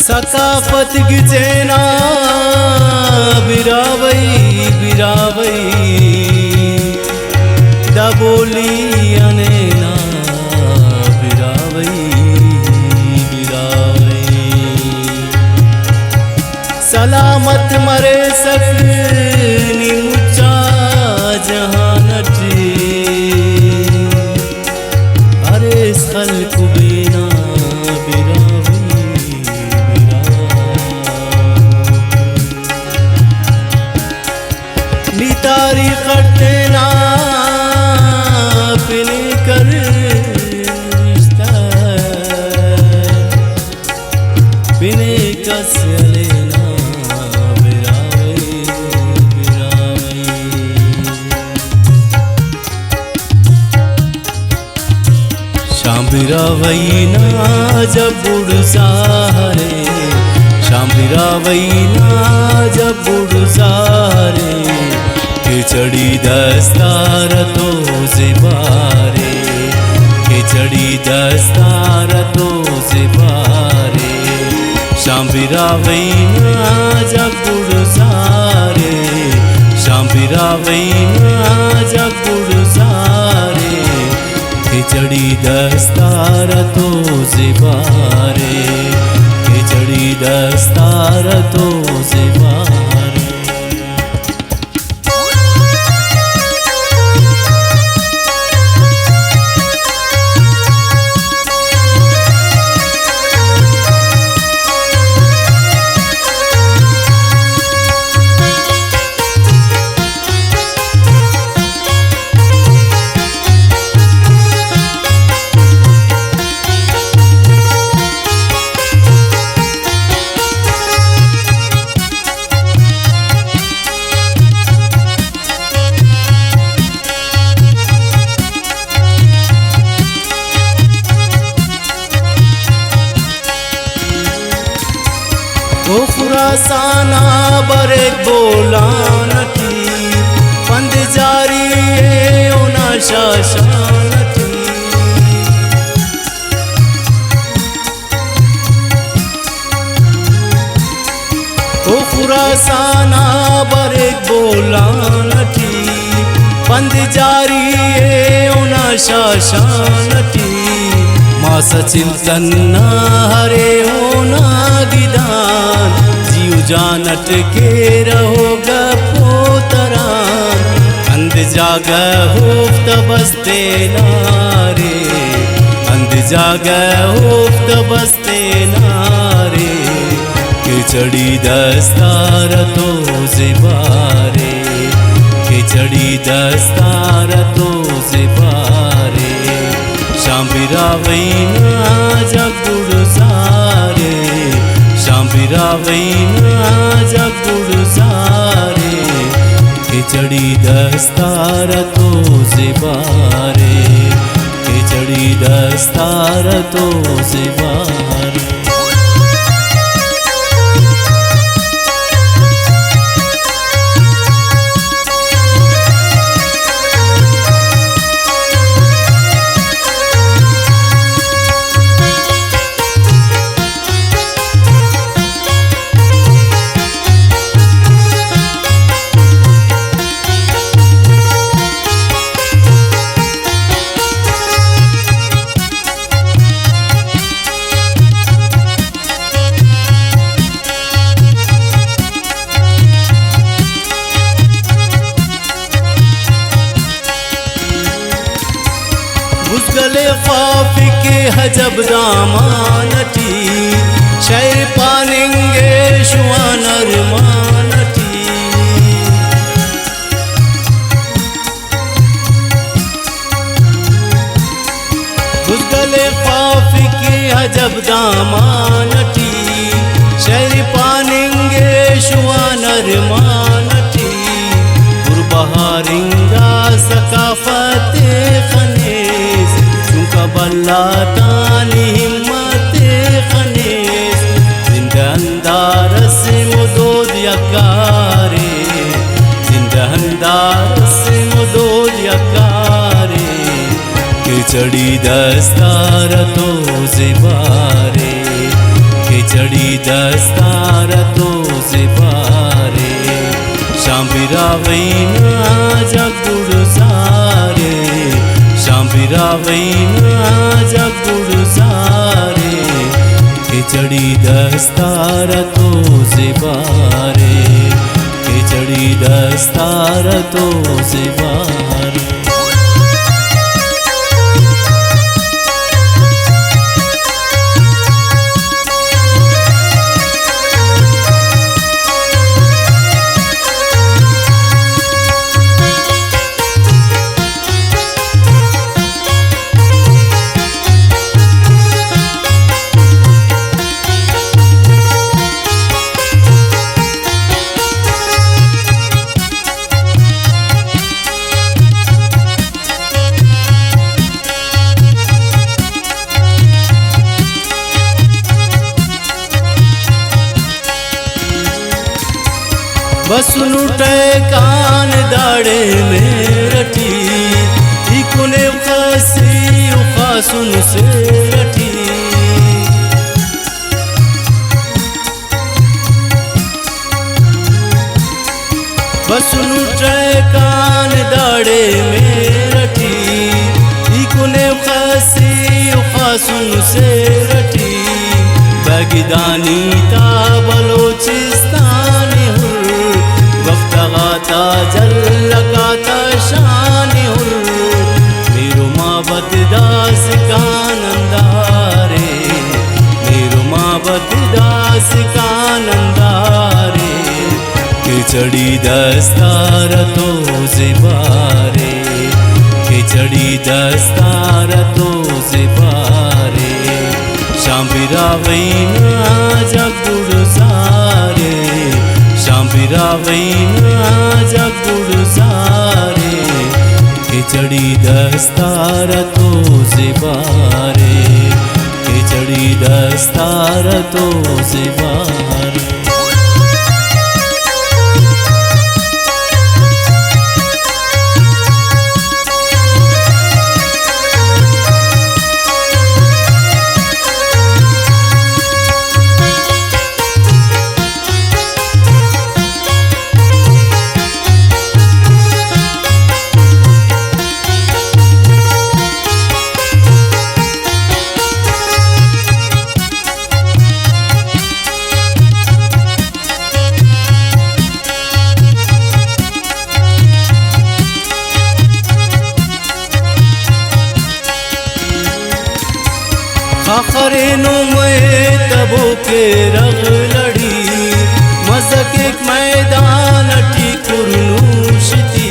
सकाफत गिचेना बिरावई बिरावई दबोली अनेना बिरावई बिरावई सलामत मरे सकनी मुच्चा जहानटी अरे सल कुबेना तारी कटना पिने कर पिने कस लेना बिरावई बिरावई शाम बिरावई ना जब बुड़ सारे शाम बिरावई ना जब बुड़ सारे खिचड़ी दस्तार तो जिबारे खिचड़ी दस्तार तो जिबारे शाम बिरावई ना जब बुड़ सारे शाम बिरावई ना जब बुड़ सारे खिचड़ी दस्तार तो जिबारे खिचड़ी दस्तार तो जिबारे ओ खुरासाना बरे बोला नटी पंद जारी ओना शाशानटी ओ खुरासाना बरे बोला नटी पंद जारी ओना शाशानटी माँ सचिंतन हरे होना गिदान जीव जानट के रहोगा पोतरान अंध जाग होफ्त बसते नारे अंध जाग होफ्त बसते नारे खिचड़ी दस्तार तो जिबारे खिचड़ी दस्तार तो जिबारे शाम बिरावई ना जब बुड़ सारे शाम बिरावई ना जब बुड़ सारे खिचड़ी दस्तार तो जिबारे खिचड़ी दस्तार तो जिबारे गले ख्वाफ के हजब दामानटी शैर पानेंगे शुआनर मानटी गले ख्वाफ के हजब दामानटी शैर पानेंगे शुआनर मानटी बहारिंगा सकाफत खनेस बल्ला तानी हिम्मत खनेस जिंदहंदार से मुदोद यकारे जिंदहंदार से मुदोद यकारे खिचड़ी दस्तार तो जिबारे खिचड़ी दस्तार तो जिबारे शाम्बिरा वैना जगुड़ सारे शाम्बिरा वैना जगुड़ सारे खिचड़ी दस्तार तो जिबारे खिचड़ी दस्तार तो जिबारे बसुनुटे कान दाड़े में रटी इकुने खासी उखासुन से रटी बसुनुटे कान दाड़े में रटी इकुने खासी उखासुन से रटी बगदानी ता बलोचिस्तान वफ्तगाता जल्लकाता शान मेरो माँ बददास का नंदारे मेरो माँ बददास का नंदारे खिचड़ी दस्तार तो जिबारे खिचड़ी दस्तार तो जिबारे शाम्बिरा वैना जगुड़ सारे शाम्बिरा वैना जगुड़ सारे खिचड़ी दस्तार तो जिबारे खिचड़ी दस्तार तो जिबारे आखरेनु में तबो के रग लड़ी मज़क एक मैदान टी कुरनूशती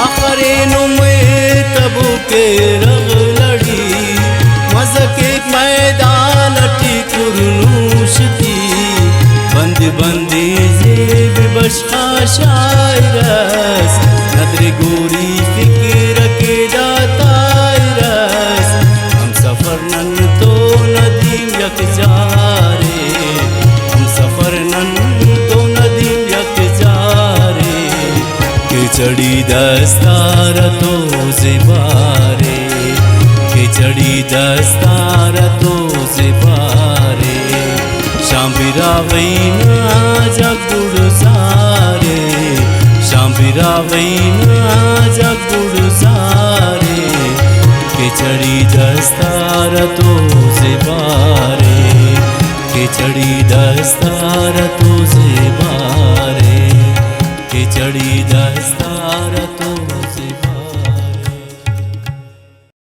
आखरेनु में तबो के रग लड़ी मज़क एक मैदान टी कुरनूशती बंद बंदी जेब बशा शायरस नदर गोरी फिक्र के दातायरस हम सफर नन तो नदीम यक जारे हम सफर नन तो नदीम यक जारे खिचड़ी दस्तार तो जिबारे खिचड़ी दस्तार तो जिबारे शाम्बिरा वैना जगुड़ सारे शाम्बिरा वैना जगुड़ सारे खिचड़ी दस्तार तो जिबारे खिचड़ी दस्तार तो जिबारे खिचड़ी दस्तार तो